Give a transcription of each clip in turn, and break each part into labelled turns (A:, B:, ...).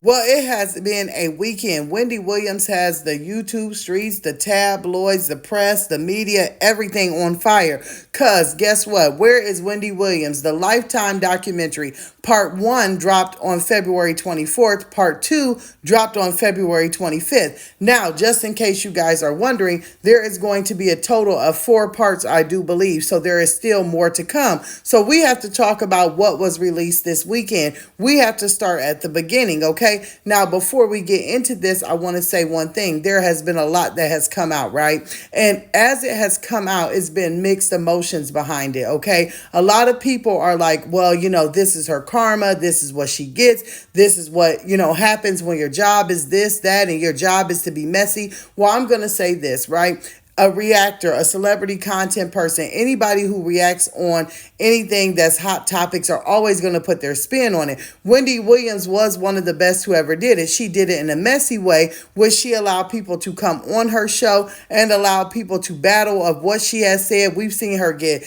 A: Well, it has been a weekend. Wendy Williams has the YouTube streets, the tabloids, the press, the media, everything on fire. Because guess what? Where is Wendy Williams? The Lifetime documentary. Part 1 dropped on February 24th. Part 2 dropped on February 25th. Now, just in case you guys are wondering, there is going to be a total of 4 parts, I do believe. So there is still more to come. So we have to talk about what was released this weekend. We have to start at the beginning, okay? Now, before we get into this, I want to say one thing. There has been a lot that has come out, right? And as it has come out, it's been mixed emotions behind it, okay? A lot of people are like, well, this is her karma. This is what she gets. This is what, happens when your job is this, that, and your job is to be messy. Well, I'm going to say this, right? A reactor, a celebrity content person, anybody who reacts on anything that's hot topics are always going to put their spin on it. Wendy Williams was one of the best who ever did it. She did it in a messy way, which she allowed people to come on her show and allow people to battle of what she has said. We've seen her get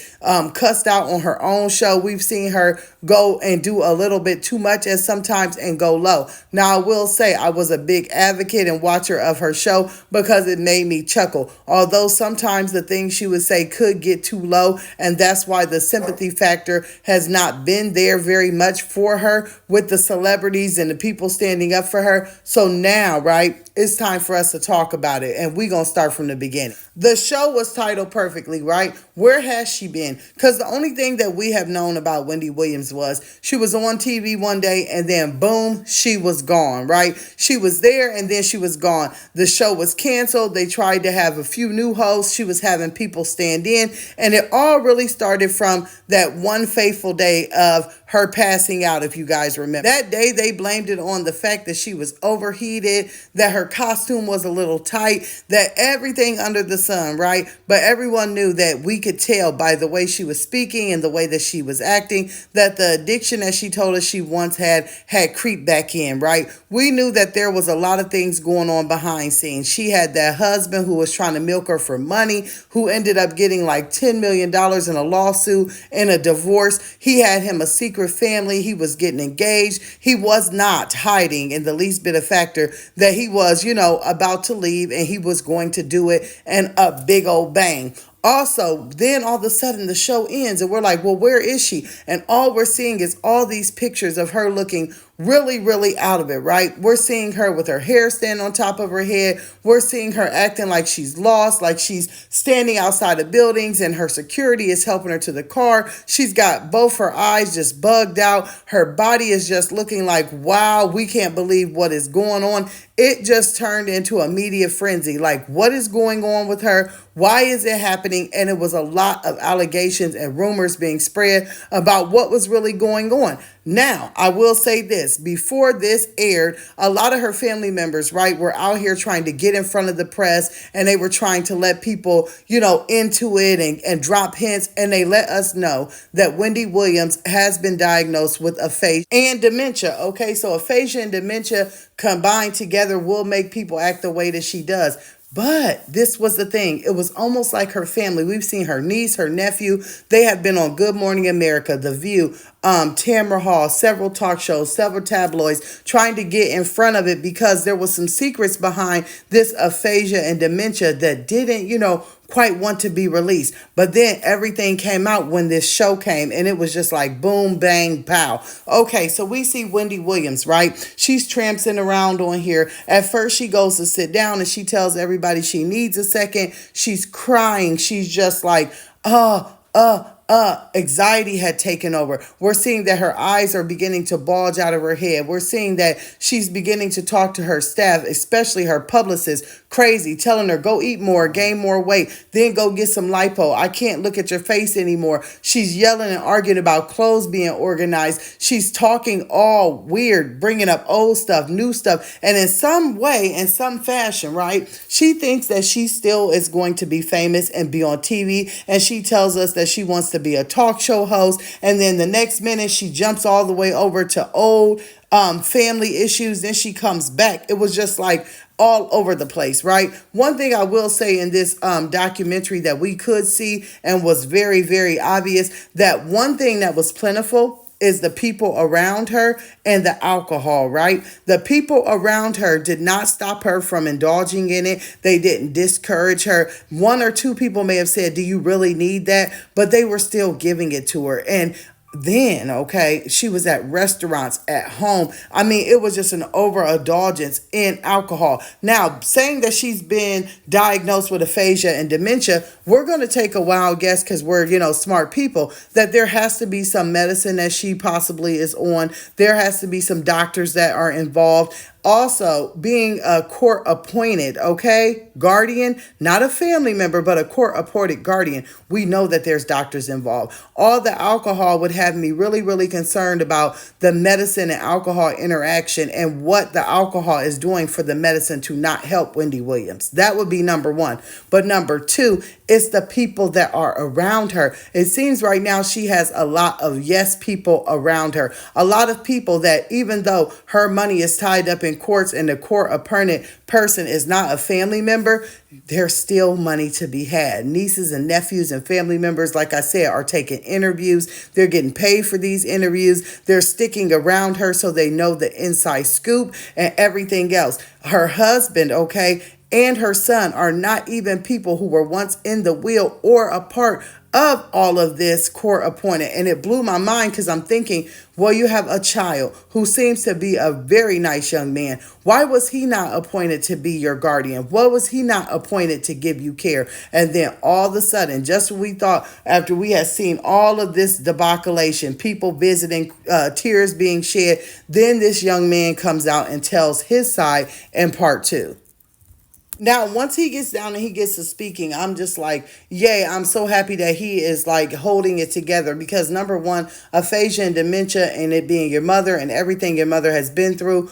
A: cussed out on her own show. We've seen her go and do a little bit too much as sometimes and go low. Now, I will say I was a big advocate and watcher of her show because it made me chuckle. Although sometimes the things she would say could get too low, and that's why the sympathy factor has not been there very much for her with the celebrities and the people standing up for her. So now, right, it's time for us to talk about it, and we're going to start from the beginning. The show was titled perfectly, right? Where has she been? Because the only thing that we have known about Wendy Williams was she was on TV one day and then boom, she was gone, right? She was there and then she was gone. The show was canceled. They tried to have a few new hosts. She was having people stand in, and it all really started from that one fateful day of her passing out, if you guys remember. That day, they blamed it on the fact that she was overheated, that her costume was a little tight, that everything under the sun, right? But everyone knew that we could tell by the way she was speaking and the way that she was acting that the addiction that she told us she once had creeped back in, right? We knew that there was a lot of things going on behind scenes. She had that husband who was trying to milk her for money, who ended up getting like $10 million in a lawsuit and a divorce. He had him a secret family. He was getting engaged. He was not hiding in the least bit of factor that he was, about to leave and he was going to do it and a big old bang. Also, then all of a sudden the show ends and we're like, well, where is she? And all we're seeing is all these pictures of her looking really, really out of it, right? We're seeing her with her hair standing on top of her head. We're seeing her acting like she's lost, like she's standing outside of buildings and her security is helping her to the car. She's got both her eyes just bugged out. Her body is just looking like, wow, we can't believe what is going on. It just turned into a media frenzy. Like, what is going on with her? Why is it happening? And it was a lot of allegations and rumors being spread about what was really going on. Now, I will say this. Before this aired, a lot of her family members, right, were out here trying to get in front of the press and they were trying to let people, into it and drop hints. And they let us know that Wendy Williams has been diagnosed with aphasia and dementia. Okay, so aphasia and dementia combined together will make people act the way that she does. But this was the thing. It was almost like her family. We've seen her niece, her nephew. They have been on Good Morning America, The View, Tamara Hall, several talk shows, several tabloids trying to get in front of it because there was some secrets behind this aphasia and dementia that didn't, quite want to be released. But then everything came out when this show came and it was just like boom, bang, pow. Okay, so we see Wendy Williams, right? She's tramping around on here. At first she goes to sit down and she tells everybody she needs a second. She's crying. She's just like, anxiety had taken over. We're seeing that her eyes are beginning to bulge out of her head. We're seeing that she's beginning to talk to her staff, especially her publicist, crazy, telling her, go eat more, gain more weight, then go get some lipo. I can't look at your face anymore. She's yelling and arguing about clothes being organized. She's talking all weird, bringing up old stuff, new stuff. And in some way, in some fashion, right, she thinks that she still is going to be famous and be on TV. And she tells us that she wants to be a talk show host. And then the next minute, she jumps all the way over to old family issues. Then she comes back. It was just like all over the place, right? One thing I will say in this documentary that we could see and was very, very obvious, that one thing that was plentiful is the people around her and the alcohol, right? The people around her did not stop her from indulging in it. They didn't discourage her. One or two people may have said, "Do you really need that?" But they were still giving it to her. And then, okay, she was at restaurants, at home. I mean, it was just an overindulgence in alcohol. Now, saying that she's been diagnosed with aphasia and dementia, we're going to take a wild guess because we're, smart people, that there has to be some medicine that she possibly is on. There has to be some doctors that are involved. Also, being a court appointed, okay, guardian, not a family member, but a court appointed guardian, we know that there's doctors involved. All the alcohol would have me really, really concerned about the medicine and alcohol interaction and what the alcohol is doing for the medicine to not help Wendy Williams. That would be number one. But number two, it's the people that are around her. It seems right now she has a lot of yes people around her. A lot of people that even though her money is tied up in courts and the court appointed person is not a family member, there's still money to be had. Nieces and nephews and family members, like I said, are taking interviews. They're getting paid for these interviews. They're sticking around her so they know the inside scoop and everything else. Her husband, okay, and her son are not even people who were once in the wheel or a part of all of this court appointed. And it blew my mind because I'm thinking, well, you have a child who seems to be a very nice young man. Why was he not appointed to be your guardian? Why was he not appointed to give you care? And then all of a sudden, just when we thought, after we had seen all of this debauchelation, people visiting, tears being shed, then this young man comes out and tells his side in part two. Now, once he gets down and he gets to speaking, I'm just like, yay, I'm so happy that he is like holding it together because number one, aphasia and dementia and it being your mother and everything your mother has been through,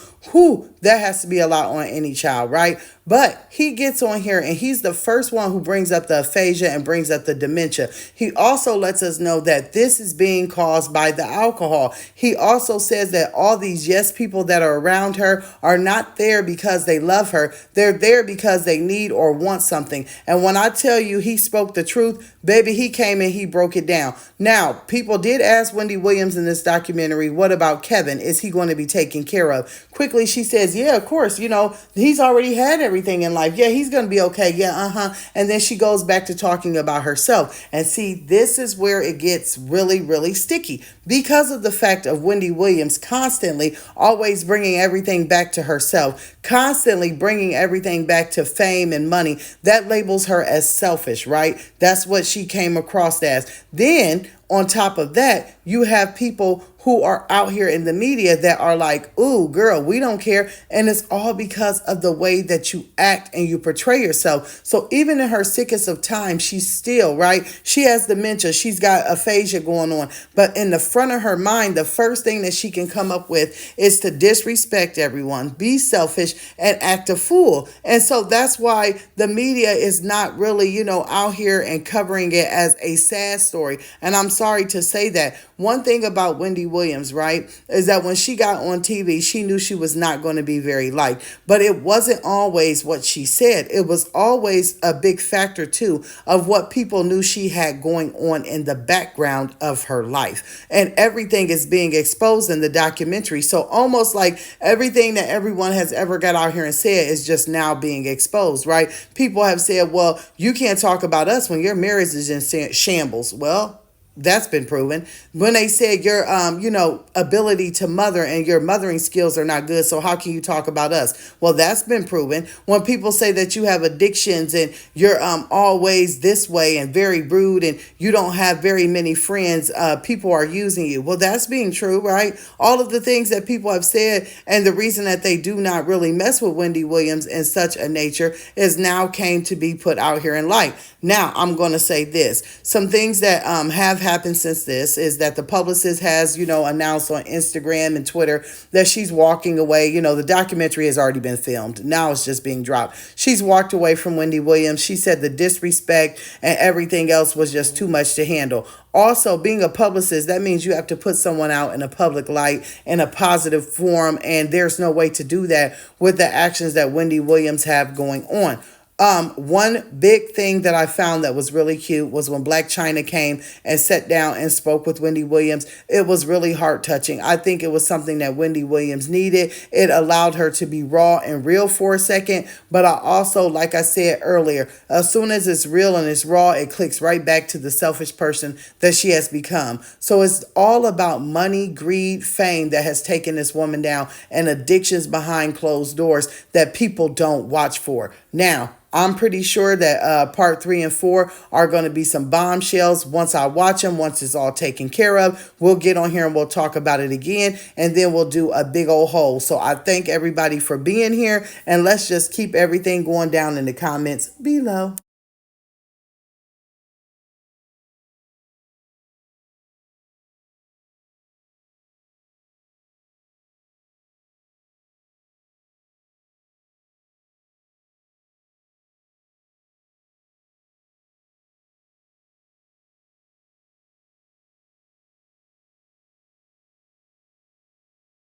A: that has to be a lot on any child, right? But he gets on here and he's the first one who brings up the aphasia and brings up the dementia. He also lets us know that this is being caused by the alcohol. He also says that all these yes people that are around her are not there because they love her. They're there because they need or want something. And when I tell you he spoke the truth, baby, he came and he broke it down. Now, people did ask Wendy Williams in this documentary, what about Kevin? Is he going to be taken care of? Quickly, she says, yeah, of course, he's already had everything in life. Yeah, he's going to be okay. Yeah, And then she goes back to talking about herself. And see, this is where it gets really, really sticky because of the fact of Wendy Williams constantly always bringing everything back to herself, constantly bringing everything back to fame and money. That labels her as selfish, right? That's what she came across as. Then on top of that, you have people who are out here in the media that are like, ooh, girl, we don't care. And it's all because of the way that you act and you portray yourself. So even in her sickest of times, she's still, right? She has dementia. She's got aphasia going on. But in the front of her mind, the first thing that she can come up with is to disrespect everyone, be selfish, and act a fool. And so that's why the media is not really, out here and covering it as a sad story. And I'm sorry to say that. One thing about Wendy Williams, right, is that when she got on TV, she knew she was not going to be very liked. But it wasn't always what she said. It was always a big factor, too, of what people knew she had going on in the background of her life. And everything is being exposed in the documentary. So almost like everything that everyone has ever got out here and said is just now being exposed, right? People have said, well, you can't talk about us when your marriage is in shambles. Well, that's been proven. When they said your, ability to mother and your mothering skills are not good, so how can you talk about us? Well, that's been proven. When people say that you have addictions and you're always this way and very rude and you don't have very many friends, people are using you. Well, that's being true, right? All of the things that people have said and the reason that they do not really mess with Wendy Williams in such a nature is now came to be put out here in light. Now, I'm going to say this. Some things that have happened since this is that the publicist has, announced on Instagram and Twitter that she's walking away. The documentary has already been filmed. Now it's just being dropped. She's walked away from Wendy Williams. She said the disrespect and everything else was just too much to handle. Also, being a publicist, that means you have to put someone out in a public light in a positive form. And there's no way to do that with the actions that Wendy Williams have going on. One big thing that I found that was really cute was when Black China came and sat down and spoke with Wendy Williams. It was really heart touching. I think it was something that Wendy Williams needed. It allowed her to be raw and real for a second. But I also, like I said earlier, as soon as it's real and it's raw, it clicks right back to the selfish person that she has become. So it's all about money, greed, fame that has taken this woman down, and addictions behind closed doors that people don't watch for. Now, I'm pretty sure that part 3 and 4 are going to be some bombshells. Once I watch them, once it's all taken care of, we'll get on here and we'll talk about it again. And then we'll do a big old hole. So I thank everybody for being here. And let's just keep everything going down in the comments below.